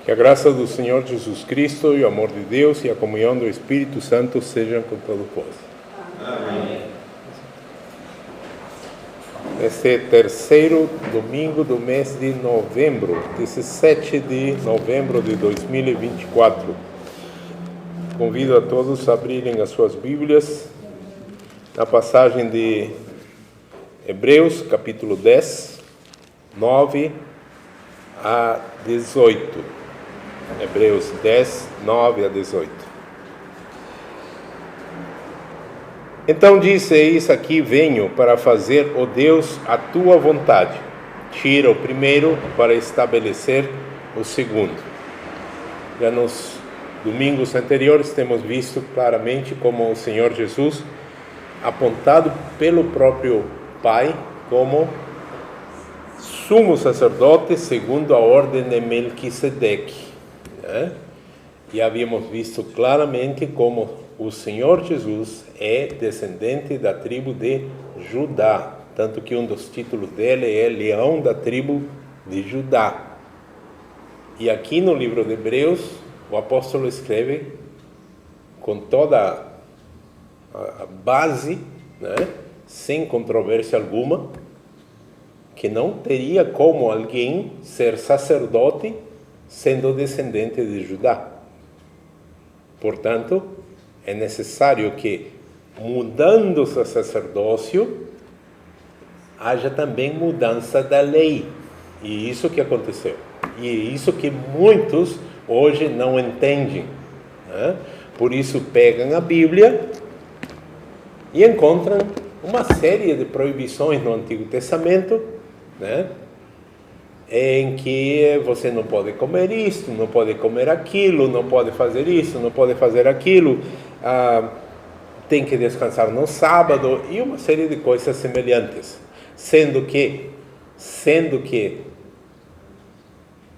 Que a graça do Senhor Jesus Cristo e o amor de Deus e a comunhão do Espírito Santo sejam com todos vós. Amém. Este terceiro domingo do mês de novembro, 17 de novembro de 2024. Convido a todos a abrirem as suas Bíblias na passagem de Hebreus, capítulo 10, 9 a 18. Hebreus 10, 9 a 18. Então disse: eis aqui venho para fazer, ó Deus, a tua vontade. Tira o primeiro para estabelecer o segundo. Já nos domingos anteriores temos visto claramente como o Senhor Jesus, apontado pelo próprio Pai como sumo sacerdote segundo a ordem de Melquisedeque. E havíamos visto claramente como o Senhor Jesus é descendente da tribo de Judá, tanto que um dos títulos dele é Leão da tribo de Judá. E aqui no livro de Hebreus, o apóstolo escreve com toda a base, sem controvérsia alguma, que não teria como alguém ser sacerdote sendo descendente de Judá. Portanto, é necessário que, mudando-se o sacerdócio, haja também mudança da lei. E isso que aconteceu. E é isso que muitos hoje não entendem. Por isso pegam a Bíblia e encontram uma série de proibições no Antigo Testamento, em que você não pode comer isto, não pode comer aquilo, não pode fazer isso, não pode fazer aquilo, tem que descansar no sábado e uma série de coisas semelhantes, sendo que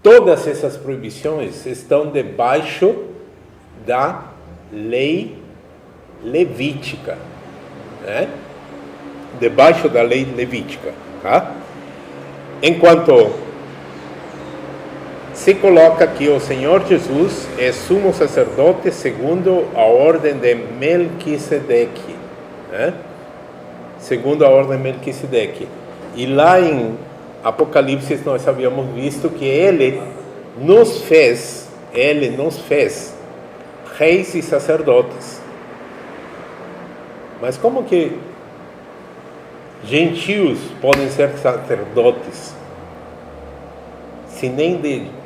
todas essas proibições estão debaixo da lei levítica, debaixo da lei levítica, tá? Enquanto se coloca que o Senhor Jesus é sumo sacerdote segundo a ordem de Melquisedeque, segundo a ordem de Melquisedeque. E lá em Apocalipse nós havíamos visto que Ele nos fez reis e sacerdotes. Mas como que gentios podem ser sacerdotes se nem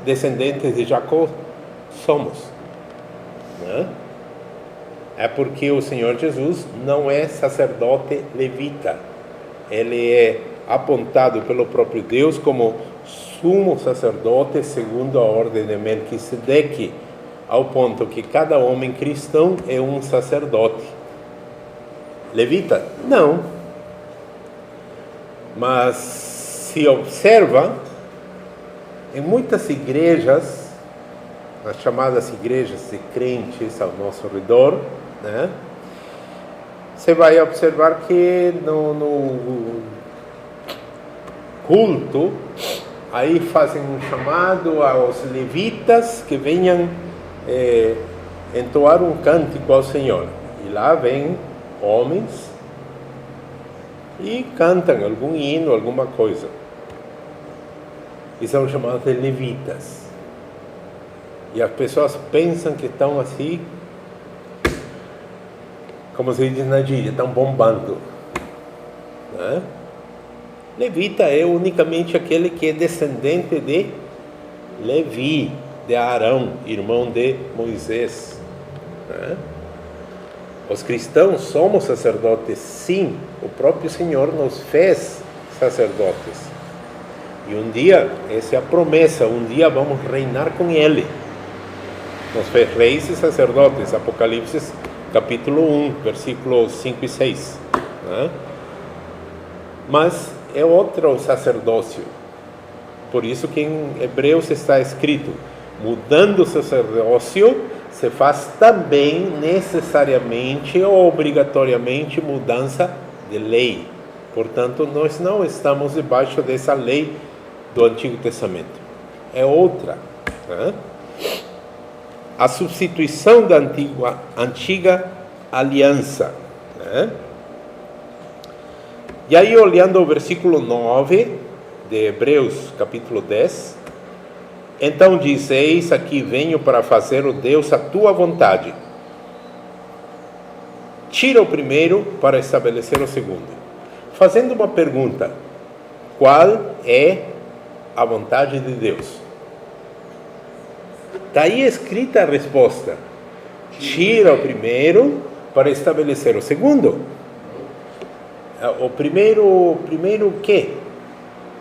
descendentes de Jacó somos? É porque o Senhor Jesus não é sacerdote levita. Ele é apontado pelo próprio Deus como sumo sacerdote segundo a ordem de Melquisedeque, ao ponto que cada homem cristão é um sacerdote. Levita? Não. Mas se observa, em muitas igrejas, as chamadas igrejas de crentes ao nosso redor, você vai observar que no culto, aí fazem um chamado aos levitas que venham entoar um cântico ao Senhor. E lá vem homens e cantam algum hino, alguma coisa. E são chamados de levitas. E as pessoas pensam que estão assim, como se diz na gíria, estão bombando. Levita é unicamente aquele que é descendente de Levi, de Arão, irmão de Moisés. Os cristãos somos sacerdotes, sim. O próprio Senhor nos fez sacerdotes. E um dia, essa é a promessa, um dia vamos reinar com Ele. Nos fez reis e sacerdotes, Apocalipse capítulo 1, versículos 5 e 6. Mas é outro sacerdócio. Por isso que em Hebreus está escrito: mudando o sacerdócio, se faz também necessariamente ou obrigatoriamente mudança de lei. Portanto, nós não estamos debaixo dessa lei do Antigo Testamento. É outra. né? A substituição da antiga aliança, né? E aí, olhando o versículo 9 de Hebreus, capítulo 10, então diz: eis aqui venho para fazer, ó Deus, a tua vontade. Tira o primeiro para estabelecer o segundo. Fazendo uma pergunta: qual é a vontade de Deus? Está aí escrita a resposta: tira o primeiro para estabelecer o segundo. O primeiro o quê?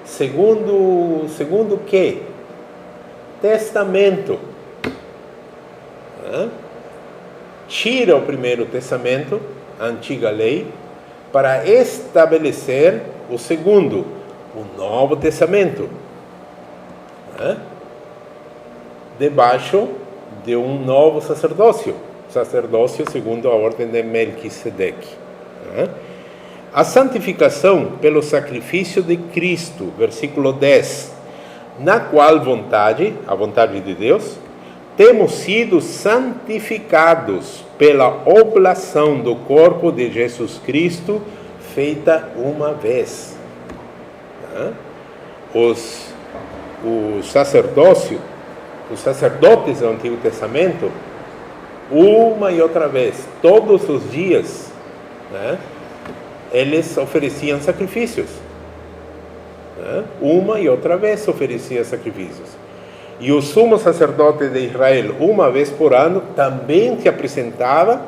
Segundo o quê? Testamento. Tira o primeiro testamento, a antiga lei, para estabelecer o segundo, o novo testamento, debaixo de um novo sacerdócio segundo a ordem de Melquisedeque. A santificação pelo sacrifício de Cristo, versículo 10, na qual vontade, a vontade de Deus, temos sido santificados pela oblação do corpo de Jesus Cristo, feita uma vez. Os sacerdotes do Antigo Testamento, uma e outra vez, todos os dias, eles ofereciam sacrifícios. Uma e outra vez ofereciam sacrifícios. E o sumo sacerdote de Israel, uma vez por ano, também se apresentava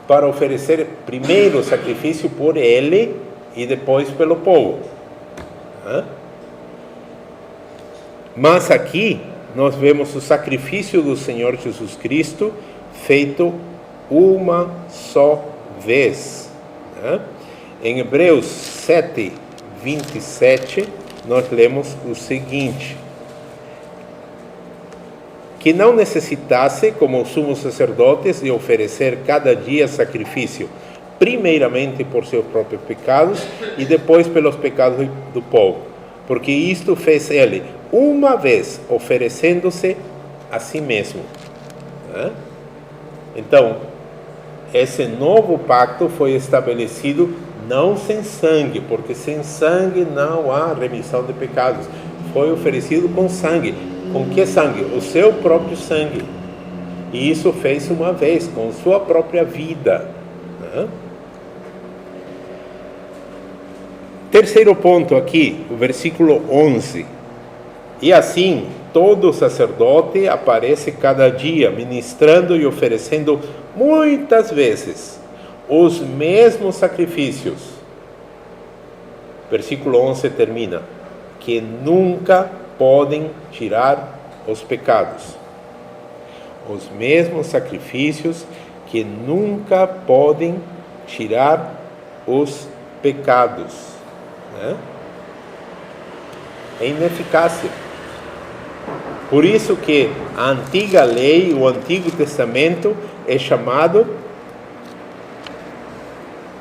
para oferecer primeiro o sacrifício por ele e depois pelo povo. Mas aqui nós vemos o sacrifício do Senhor Jesus Cristo feito uma só vez. Em Hebreus 7, 27, nós lemos o seguinte: que não necessitasse, como os sumos sacerdotes, de oferecer cada dia sacrifício, primeiramente por seus próprios pecados e depois pelos pecados do povo, porque isto fez ele uma vez, oferecendo-se a si mesmo. Então, esse novo pacto foi estabelecido não sem sangue, porque sem sangue não há remissão de pecados. Foi oferecido com sangue. Com que sangue? O seu próprio sangue. E isso fez uma vez, com sua própria vida. Terceiro ponto aqui, o versículo 11. E assim, todo sacerdote aparece cada dia, ministrando e oferecendo muitas vezes os mesmos sacrifícios. Versículo 11 termina: que nunca podem tirar os pecados. Os mesmos sacrifícios que nunca podem tirar os pecados. É ineficácia. Por isso que a antiga lei, o Antigo Testamento, é chamado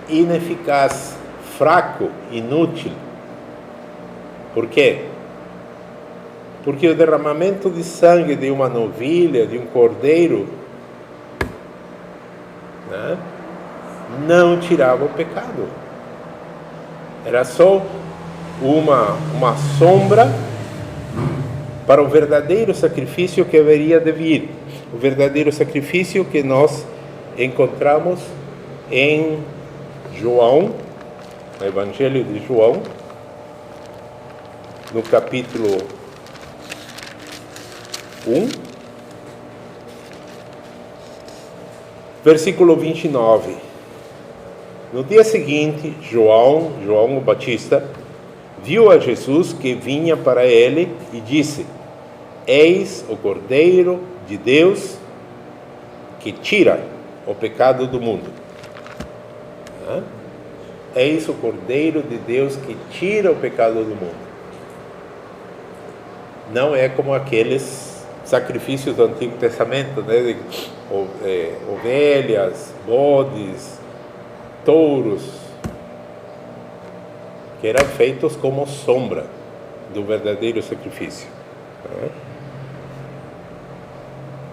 ineficaz, fraco, inútil. Por quê? Porque o derramamento de sangue de uma novilha, de um cordeiro, não tirava o pecado. Era só uma sombra para o verdadeiro sacrifício que haveria de vir. O verdadeiro sacrifício que nós encontramos em João, no Evangelho de João, no capítulo 1, versículo 29. No dia seguinte, João o Batista, viu a Jesus que vinha para ele e disse: eis o Cordeiro de Deus que tira o pecado do mundo. Eis o Cordeiro de Deus que tira o pecado do mundo. Não é como aqueles sacrifícios do Antigo Testamento, de ovelhas, bodes, touros, que eram feitos como sombra do verdadeiro sacrifício.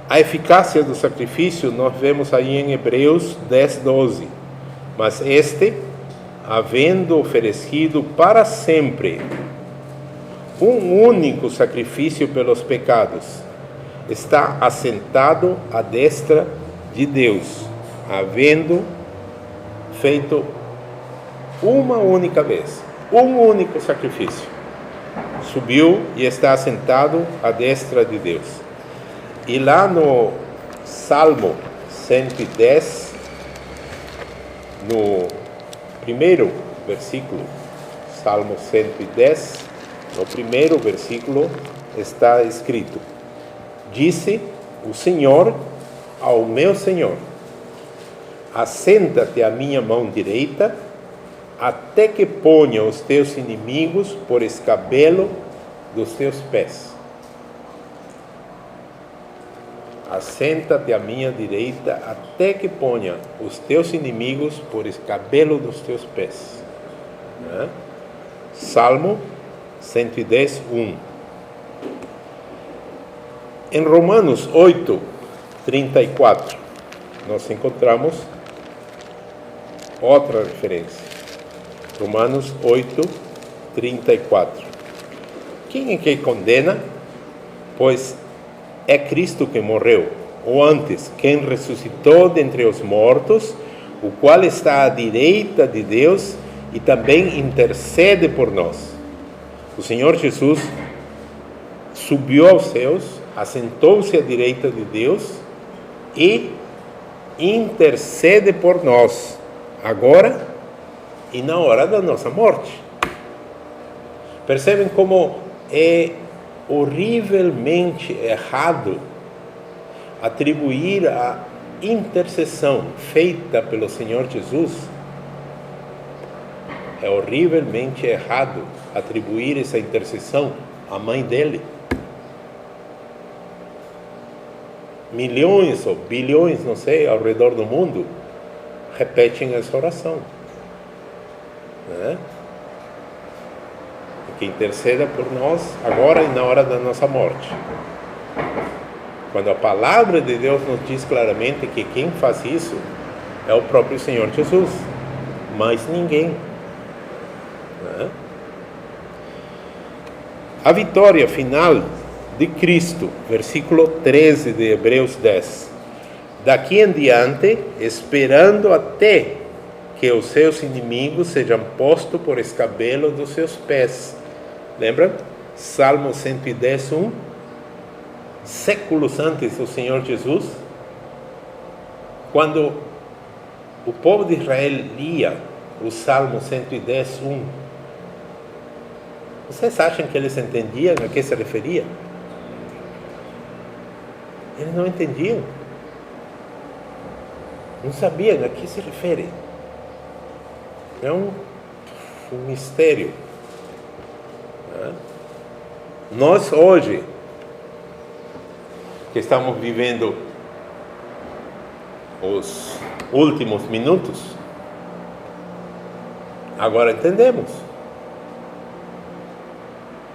A eficácia do sacrifício nós vemos aí em Hebreus 10:12. Mas havendo oferecido para sempre um único sacrifício pelos pecados, está assentado à destra de Deus, havendo feito uma única vez, um único sacrifício. Subiu e está assentado à destra de Deus. E lá no Salmo 110, no primeiro versículo, Salmo 110, no primeiro versículo está escrito: disse o Senhor ao meu Senhor: assenta-te à minha mão direita, até que ponha os teus inimigos por escabelo dos teus pés. Assenta-te à minha direita, até que ponha os teus inimigos por escabelo dos teus pés. Salmo 110, 1. Em Romanos 8, 34, nós encontramos outra referência. Romanos 8, 34. Quem é que condena? Pois é Cristo que morreu, ou antes, quem ressuscitou dentre os mortos, o qual está à direita de Deus e também intercede por nós. O Senhor Jesus subiu aos céus, assentou-se à direita de Deus e intercede por nós, agora e na hora da nossa morte. Percebem como é horrivelmente errado atribuir a intercessão feita pelo Senhor Jesus? É horrivelmente errado atribuir essa intercessão à mãe dele. Milhões ou bilhões, não sei, ao redor do mundo repetem essa oração, né? Que interceda por nós agora e na hora da nossa morte. Quando a palavra de Deus nos diz claramente que quem faz isso é o próprio Senhor Jesus, mais ninguém, né? A vitória final de Cristo, versículo 13 de Hebreus 10. Daqui em diante, esperando até que os seus inimigos sejam postos por escabelo dos seus pés. Lembram? Salmo 110, 1. Séculos antes do Senhor Jesus, quando o povo de Israel lia o Salmo 110, 1, vocês acham que eles entendiam a que se referia? Eles não entendiam. Não sabiam a que se refere. É um mistério. Nós hoje, que estamos vivendo os últimos minutos, agora entendemos.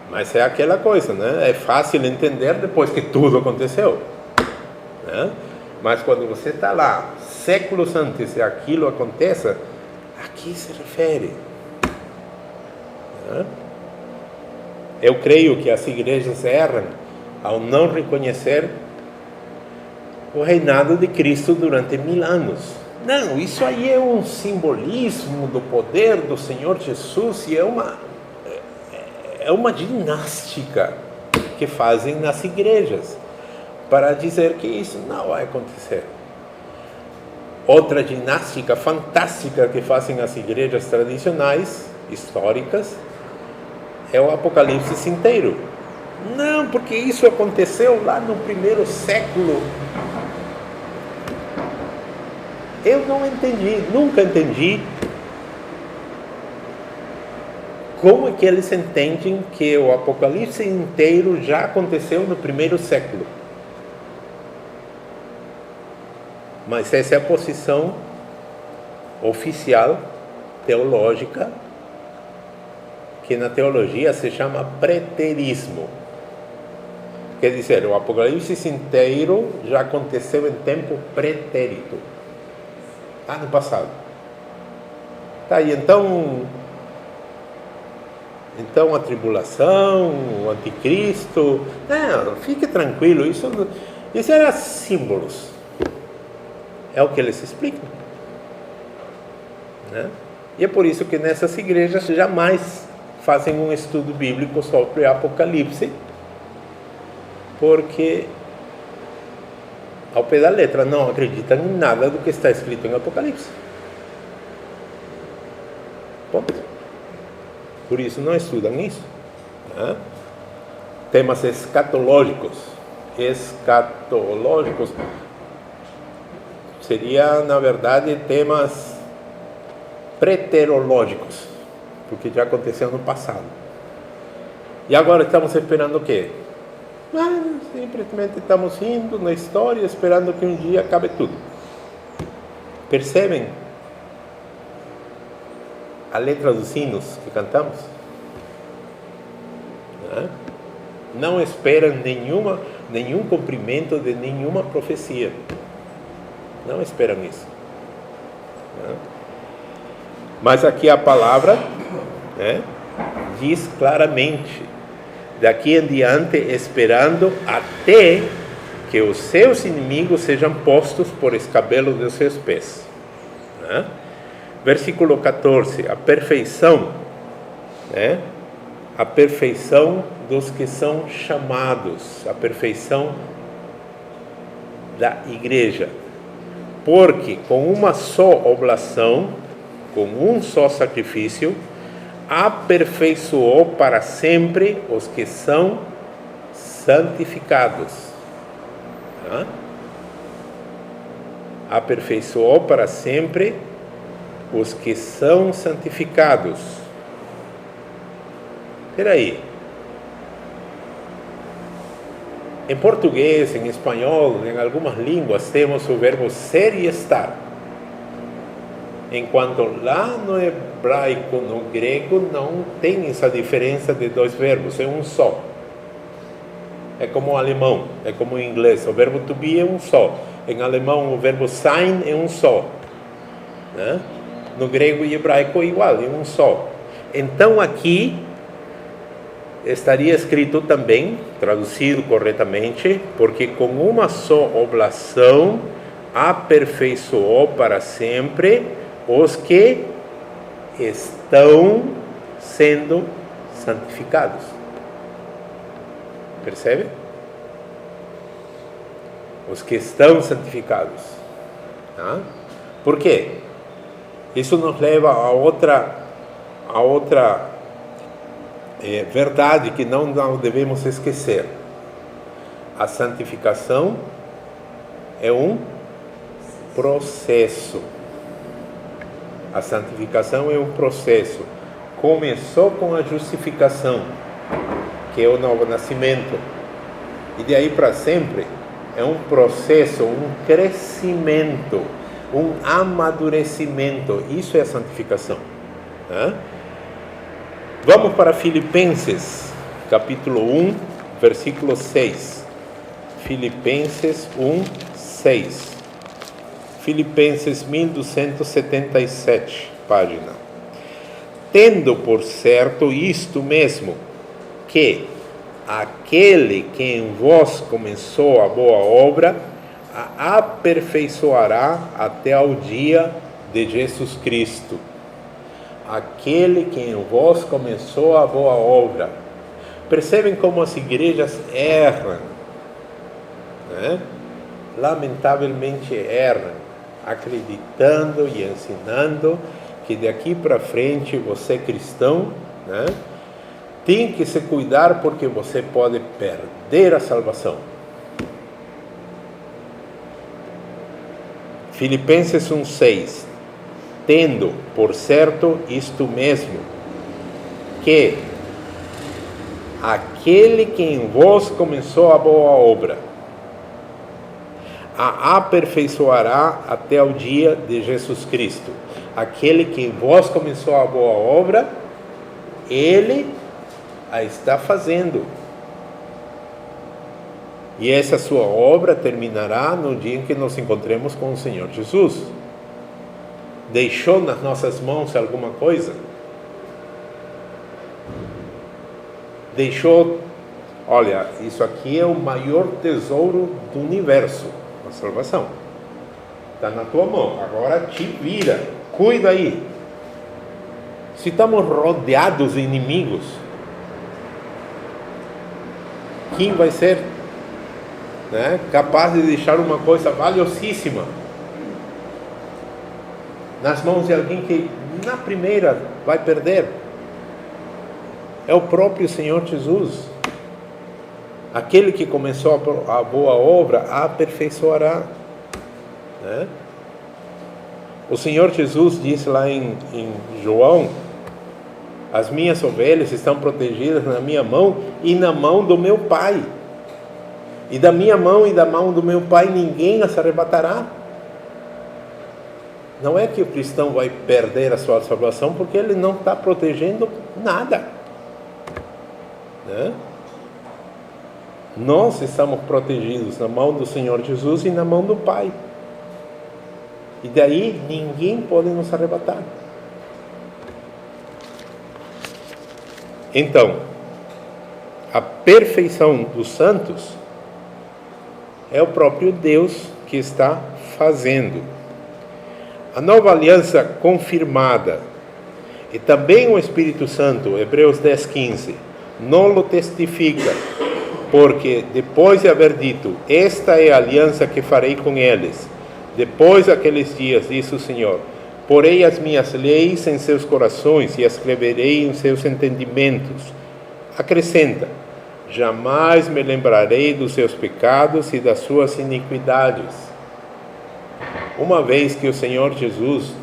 Mas é aquela coisa, né? É fácil entender depois que tudo aconteceu, né? Mas quando você está lá, séculos antes que aquilo aconteça, a que se refere? Né? Eu creio que as igrejas erram ao não reconhecer o reinado de Cristo durante 1000 anos. Não, isso aí é um simbolismo do poder do Senhor Jesus e é uma ginástica que fazem nas igrejas para dizer que isso não vai acontecer. Outra ginástica fantástica que fazem as igrejas tradicionais, históricas, é o Apocalipse inteiro. Não, porque isso aconteceu lá no primeiro século. Eu não entendi, nunca entendi como é que eles entendem que o Apocalipse inteiro já aconteceu no primeiro século. Mas essa é a posição oficial, teológica, que na teologia se chama preterismo. quer dizer, o Apocalipse inteiro já aconteceu em tempo pretérito, ano passado. Tá, e então a tribulação, o anticristo, não, fique tranquilo, isso era símbolos, é o que eles explicam, né? E é por isso que nessas igrejas jamais fazem um estudo bíblico sobre Apocalipse, porque ao pé da letra não acreditam em nada do que está escrito em Apocalipse. Ponto. Por isso não estudam isso, né? Temas escatológicos seria, na verdade, temas preterológicos, porque já aconteceu no passado. E agora estamos esperando o quê? Simplesmente estamos indo na história, esperando que um dia acabe tudo. Percebem a letra dos hinos que cantamos? Não esperam nenhum cumprimento de nenhuma profecia. Não esperam isso. Mas aqui a palavra, né, diz claramente: daqui em diante, esperando até que os seus inimigos sejam postos por escabelo dos seus pés. Né? Versículo 14, a perfeição, né? A perfeição dos que são chamados, a perfeição da igreja. Porque com uma só oblação, com um só sacrifício, aperfeiçoou para sempre os que são santificados. Aperfeiçoou para sempre os que são santificados. Espera aí. Em português, em espanhol, em algumas línguas, temos o verbo ser e estar. Enquanto lá no hebraico, no grego, não tem essa diferença de dois verbos, é um só. É como o alemão, é como o inglês, o verbo to be é um só. Em alemão, o verbo sein é um só, né? No grego e hebraico, igual, é um só. Então, aqui estaria escrito também, traduzido corretamente, porque com uma só oblação aperfeiçoou para sempre os que estão sendo santificados. Percebe? Os que estão santificados. Por quê? Isso nos leva a outra verdade que não devemos esquecer. A santificação é um processo. A santificação é um processo. Começou com a justificação, que é o novo nascimento. E de aí para sempre é um processo, um crescimento, um amadurecimento. Isso é a santificação. Vamos para Filipenses, capítulo 1, versículo 6. Filipenses 1, 6. Filipenses 1277, página. Tendo por certo isto mesmo, que aquele que em vós começou a boa obra, a aperfeiçoará até ao dia de Jesus Cristo. Aquele que em vós começou a boa obra. Percebem como as igrejas erram, né? Lamentavelmente erram, acreditando e ensinando que daqui para frente você cristão, né, tem que se cuidar porque você pode perder a salvação. Filipenses 1,6. Tendo por certo isto mesmo, que aquele que em vós começou a boa obra, a aperfeiçoará até o dia de Jesus Cristo. Aquele que em vós começou a boa obra, ele a está fazendo. E essa sua obra terminará no dia em que nos encontremos com o Senhor Jesus. Deixou nas nossas mãos alguma coisa? Deixou, olha, isso aqui é o maior tesouro do universo, a salvação. Está na tua mão, agora te vira, cuida aí. Se estamos rodeados de inimigos, quem vai ser, capaz de deixar uma coisa valiosíssima nas mãos de alguém que na primeira vai perder? É o próprio Senhor Jesus. Aquele que começou a boa obra a aperfeiçoará. O Senhor Jesus disse lá em João: as minhas ovelhas estão protegidas na minha mão e na mão do meu Pai. E da minha mão e da mão do meu Pai ninguém as arrebatará. Não é que o cristão vai perder a sua salvação porque ele não está protegendo nada. Nós estamos protegidos na mão do Senhor Jesus e na mão do Pai. E daí ninguém pode nos arrebatar. Então, a perfeição dos santos é o próprio Deus que está fazendo. A nova aliança confirmada e também o Espírito Santo, Hebreus 10:15, não testifica, porque depois de haver dito: esta é a aliança que farei com eles, depois daqueles dias, diz o Senhor, porei as minhas leis em seus corações e as escreverei em seus entendimentos. Acrescenta: jamais me lembrarei dos seus pecados e das suas iniquidades. Uma vez que o Senhor Jesus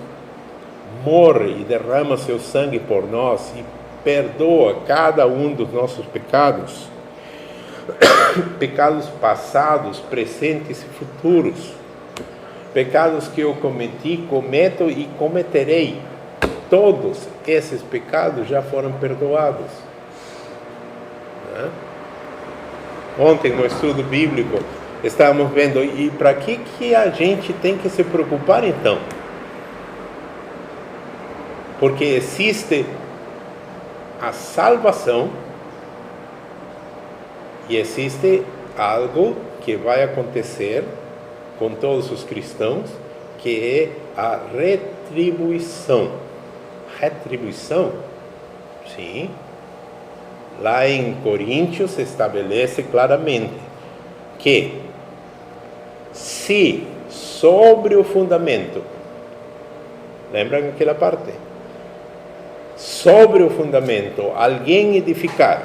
morre e derrama seu sangue por nós e perdoa cada um dos nossos pecados, pecados passados, presentes e futuros, pecados que eu cometi, cometo e cometerei, todos esses pecados já foram perdoados. Ontem no estudo bíblico estávamos vendo, e para que a gente tem que se preocupar então? Porque existe a salvação e existe algo que vai acontecer com todos os cristãos, que é a retribuição. Retribuição? Sim. Lá em Coríntios se estabelece claramente que se sobre o fundamento, lembram aquela parte? Sobre o fundamento alguém edificar,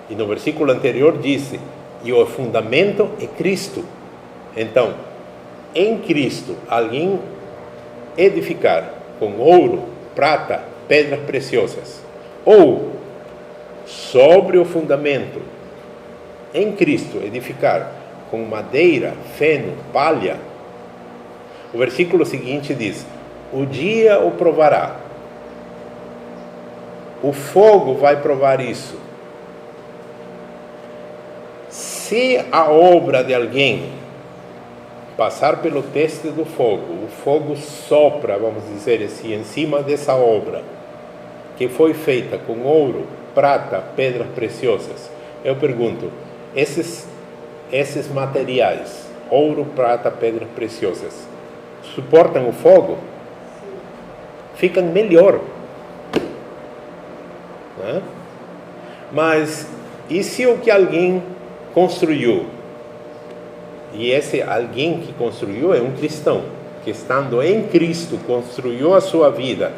e no versículo anterior disse: e o fundamento é Cristo. Então, em Cristo, alguém edificar com ouro, prata, pedras preciosas, ou sobre o fundamento, em Cristo, edificar com madeira, feno, palha, o versículo seguinte diz: o dia o provará, o fogo vai provar isso. Se a obra de alguém passar pelo teste do fogo, o fogo sopra, vamos dizer assim, em cima dessa obra, que foi feita com ouro, prata, pedras preciosas. Eu pergunto, esses materiais, ouro, prata, pedras preciosas, suportam o fogo? Ficam melhor. Né? Mas, e se o que alguém construiu, e esse alguém que construiu é um cristão, que estando em Cristo, construiu a sua vida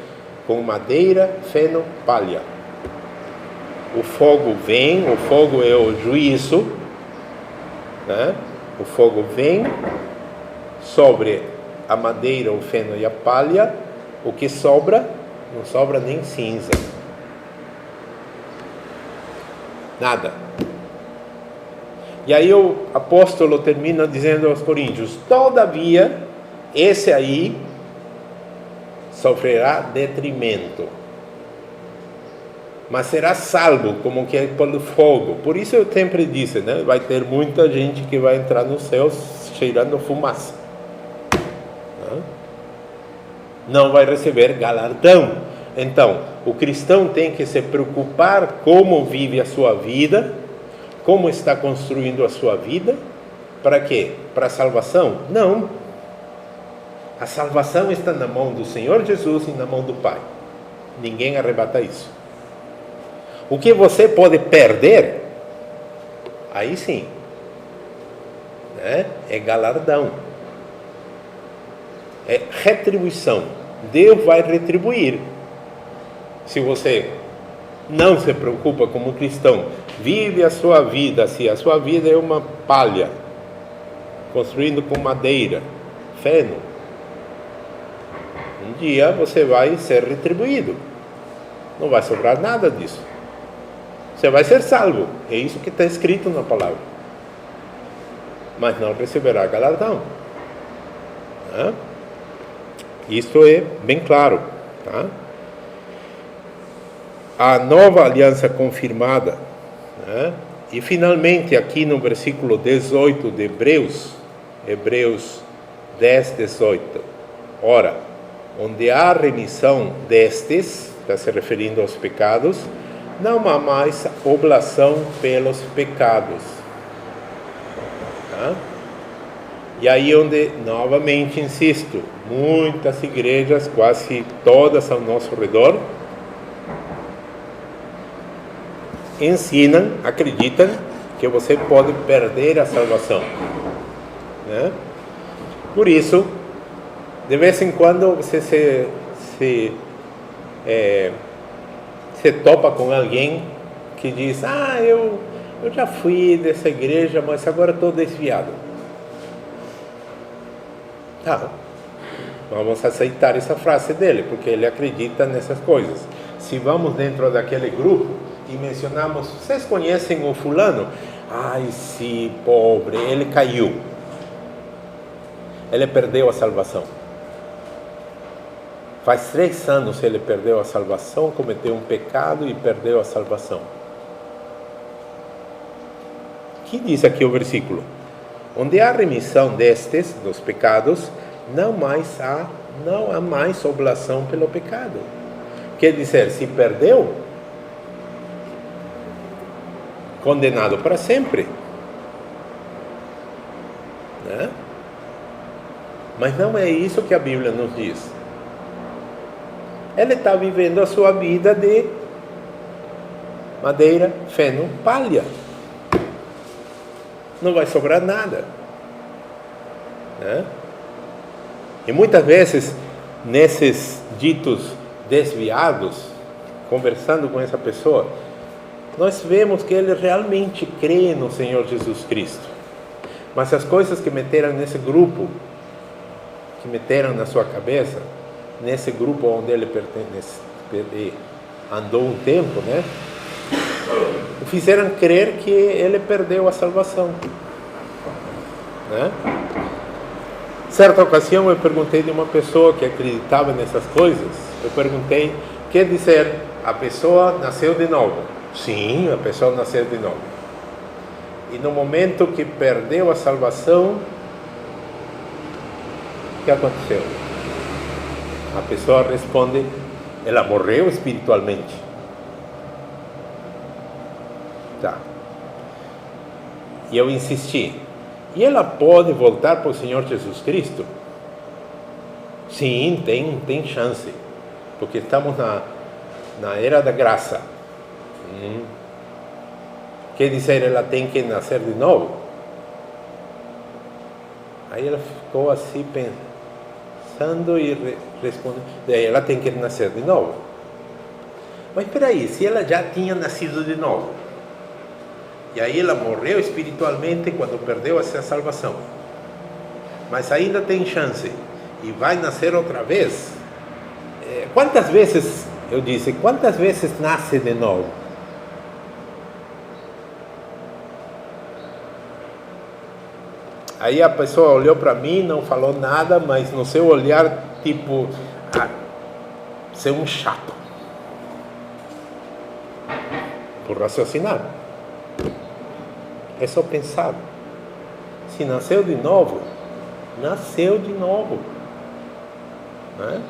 com madeira, feno, palha. O fogo vem, o fogo é o juízo, né? O fogo vem sobre a madeira, o feno e a palha, o que sobra, não sobra nem cinza. Nada. E aí o apóstolo termina dizendo aos coríntios: todavia, esse aí sofrerá detrimento. mas será salvo como que é pelo fogo. Por isso eu sempre disse, né? Vai ter muita gente que vai entrar no céu cheirando fumaça, né? Não vai receber galardão. Então, o cristão tem que se preocupar como vive a sua vida, como está construindo a sua vida. Para quê? Para a salvação? Não. A salvação está na mão do Senhor Jesus e na mão do Pai. Ninguém arrebata isso. O que você pode perder, aí sim, né? É galardão, é retribuição. Deus vai retribuir. Se você não se preocupa como cristão, vive a sua vida, se a sua vida é uma palha, construindo com madeira, feno, um dia você vai ser retribuído. Não vai sobrar nada disso. Você vai ser salvo. É isso que está escrito na palavra. Mas não receberá galardão. Tá? Isso é bem claro. Tá? A nova aliança confirmada. Né? E finalmente aqui no versículo 18 de Hebreus 10, 18. Ora, onde há remissão destes, está se referindo aos pecados, não há mais oblação pelos pecados. Tá? E aí onde, novamente insisto, muitas igrejas, quase todas ao nosso redor, ensinam, acreditam que você pode perder a salvação, né? Por isso, de vez em quando você se topa com alguém que diz: eu já fui dessa igreja, mas agora estou desviado. Tá, vamos aceitar essa frase dele, porque ele acredita nessas coisas. Se vamos dentro daquele grupo e mencionamos: vocês conhecem o fulano? Ai, sim, pobre, ele caiu. Ele perdeu a salvação. Faz 3 anos ele perdeu a salvação, cometeu um pecado e perdeu a salvação. O que diz aqui o versículo? Onde há remissão destes, dos pecados, não há mais oblação pelo pecado. Quer dizer, se perdeu, condenado para sempre, né? Mas não é isso que a Bíblia nos diz. Ele está vivendo a sua vida de madeira, feno, palha. Não vai sobrar nada, né? E muitas vezes, nesses ditos desviados, conversando com essa pessoa, nós vemos que ele realmente crê no Senhor Jesus Cristo. Mas as coisas que meteram nesse grupo, que meteram na sua cabeça, nesse grupo onde ele pertence, andou um tempo, né? O fizeram crer que ele perdeu a salvação, né? Certa ocasião eu perguntei de uma pessoa que acreditava nessas coisas. Eu perguntei: quer dizer, a pessoa nasceu de novo? Sim, a pessoa nasceu de novo. E no momento que perdeu a salvação, o que aconteceu? A pessoa responde: ela morreu espiritualmente. Tá. E eu insisti: e ela pode voltar para o Senhor Jesus Cristo? Sim, tem chance, porque estamos na era da graça. Quer dizer, ela tem que nascer de novo? Aí ela ficou assim pensando e respondeu: ela tem que nascer de novo. Mas espera aí, se ela já tinha nascido de novo, e aí ela morreu espiritualmente quando perdeu essa salvação, mas ainda tem chance e vai nascer outra vez, quantas vezes, eu disse, quantas vezes nasce de novo? Aí a pessoa olhou para mim, não falou nada, mas no seu olhar, tipo, ser um chato. por raciocinar. É só pensar. Se nasceu de novo, nasceu de novo. Né?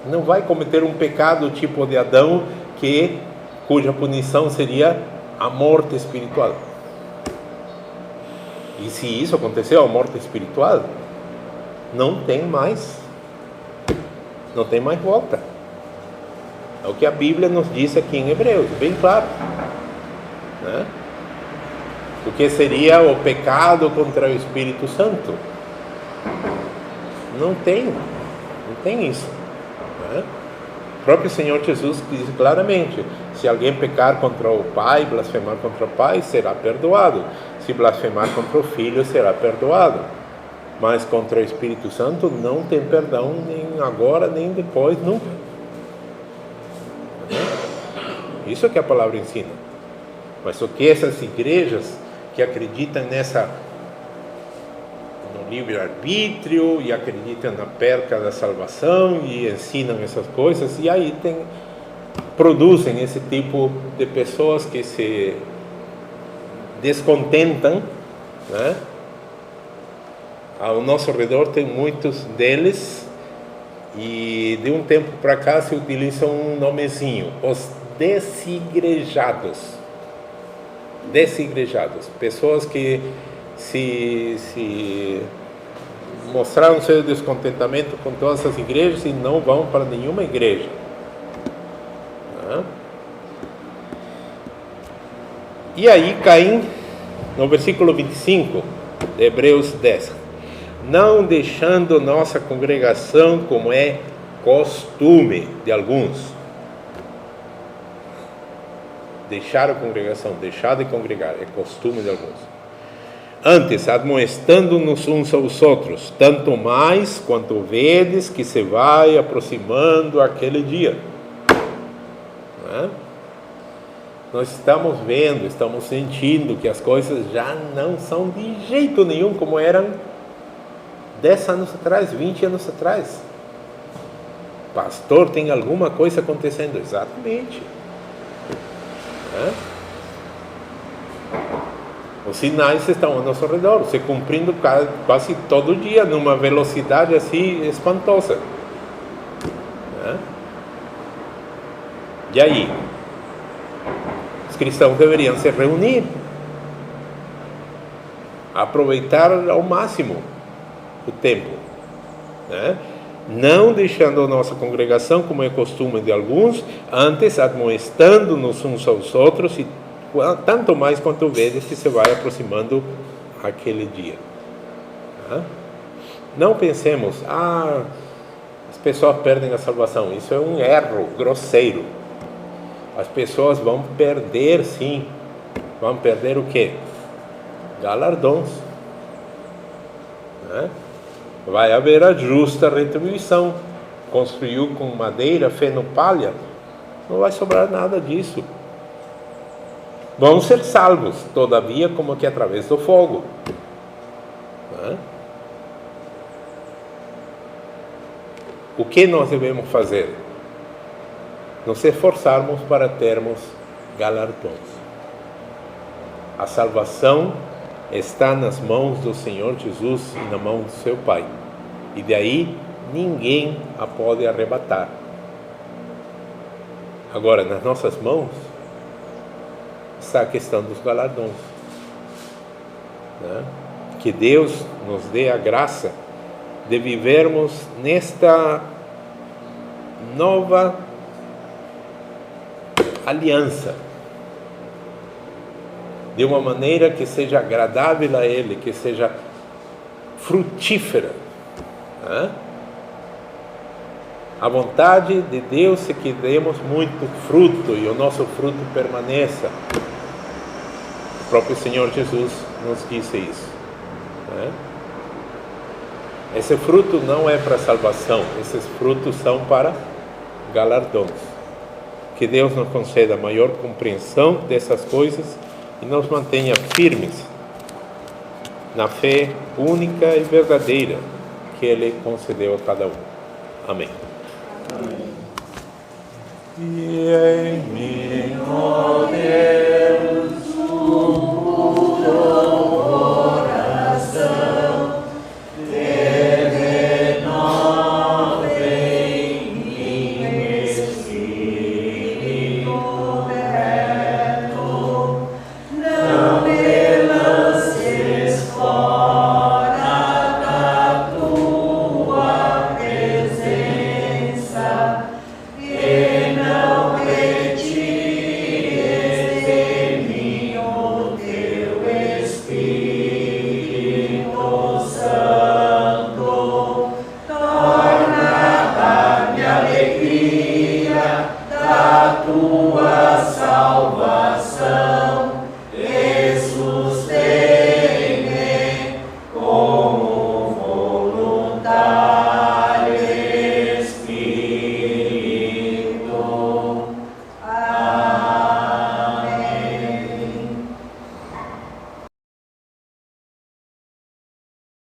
Não vai cometer um pecado tipo de Adão, cuja punição seria a morte espiritual. E se isso aconteceu, a morte espiritual, não tem mais volta. É o que a Bíblia nos diz aqui em Hebreus, bem claro. Né? O que seria o pecado contra o Espírito Santo? Não tem isso. Né? O próprio Senhor Jesus diz claramente: se alguém pecar contra o Pai, blasfemar contra o Pai, será perdoado. Se blasfemar contra o Filho, será perdoado. Mas contra o Espírito Santo não tem perdão, nem agora, nem depois, nunca. Isso é que a palavra ensina. Mas o que essas igrejas que acreditam no livre-arbítrio e acreditam na perca da salvação e ensinam essas coisas, e aí produzem esse tipo de pessoas que se descontentam, né? Ao nosso redor tem muitos deles, e de um tempo para cá se utiliza um nomezinho: os desigrejados. Pessoas que se mostraram seu descontentamento com todas as igrejas e não vão para nenhuma igreja. E aí caem no versículo 25 de Hebreus 10: não deixando nossa congregação, como é costume de alguns. Deixar a congregação, deixar de congregar, é costume de alguns. Antes, admoestando-nos uns aos outros, tanto mais quanto vedes que se vai aproximando aquele dia. Nós estamos vendo, estamos sentindo que as coisas já não são de jeito nenhum como eram 10 anos atrás, 20 anos atrás. Pastor, tem alguma coisa acontecendo? Exatamente. Os sinais estão ao nosso redor, se cumprindo quase todo dia, numa velocidade assim espantosa. E aí? Os cristãos deveriam se reunir, aproveitar ao máximo o tempo, não deixando a nossa congregação, como é costume de alguns, antes admoestando-nos uns aos outros, e tanto mais quanto vedes que se vai aproximando aquele dia. Não pensemos, as pessoas perdem a salvação. Isso é um erro grosseiro. As pessoas vão perder, sim. Vão perder o quê? Galardões. Vai haver a justa retribuição. Construiu com madeira, feno, palha, não vai sobrar nada disso. Vão ser salvos, todavia, como que através do fogo. O que nós devemos fazer? Nos esforçarmos para termos galardões. A salvação está nas mãos do Senhor Jesus e na mão do seu Pai. E daí ninguém a pode arrebatar. Agora, nas nossas mãos está a questão dos galardões. Que Deus nos dê a graça de vivermos nesta nova aliança, de uma maneira que seja agradável a Ele, que seja frutífera. A vontade de Deus é que demos muito fruto e o nosso fruto permaneça. O próprio Senhor Jesus nos disse isso. Esse fruto não é para salvação, esses frutos são para galardões. Que Deus nos conceda a maior compreensão dessas coisas e nos mantenha firmes na fé única e verdadeira que Ele concedeu a cada um. Amém. em mim, ó Deus, um puro coração, renova em mim espírito reto, não me lances fora da tua presença, e não retires de mim o teu Espírito Santo. Torna a minha alegria da tua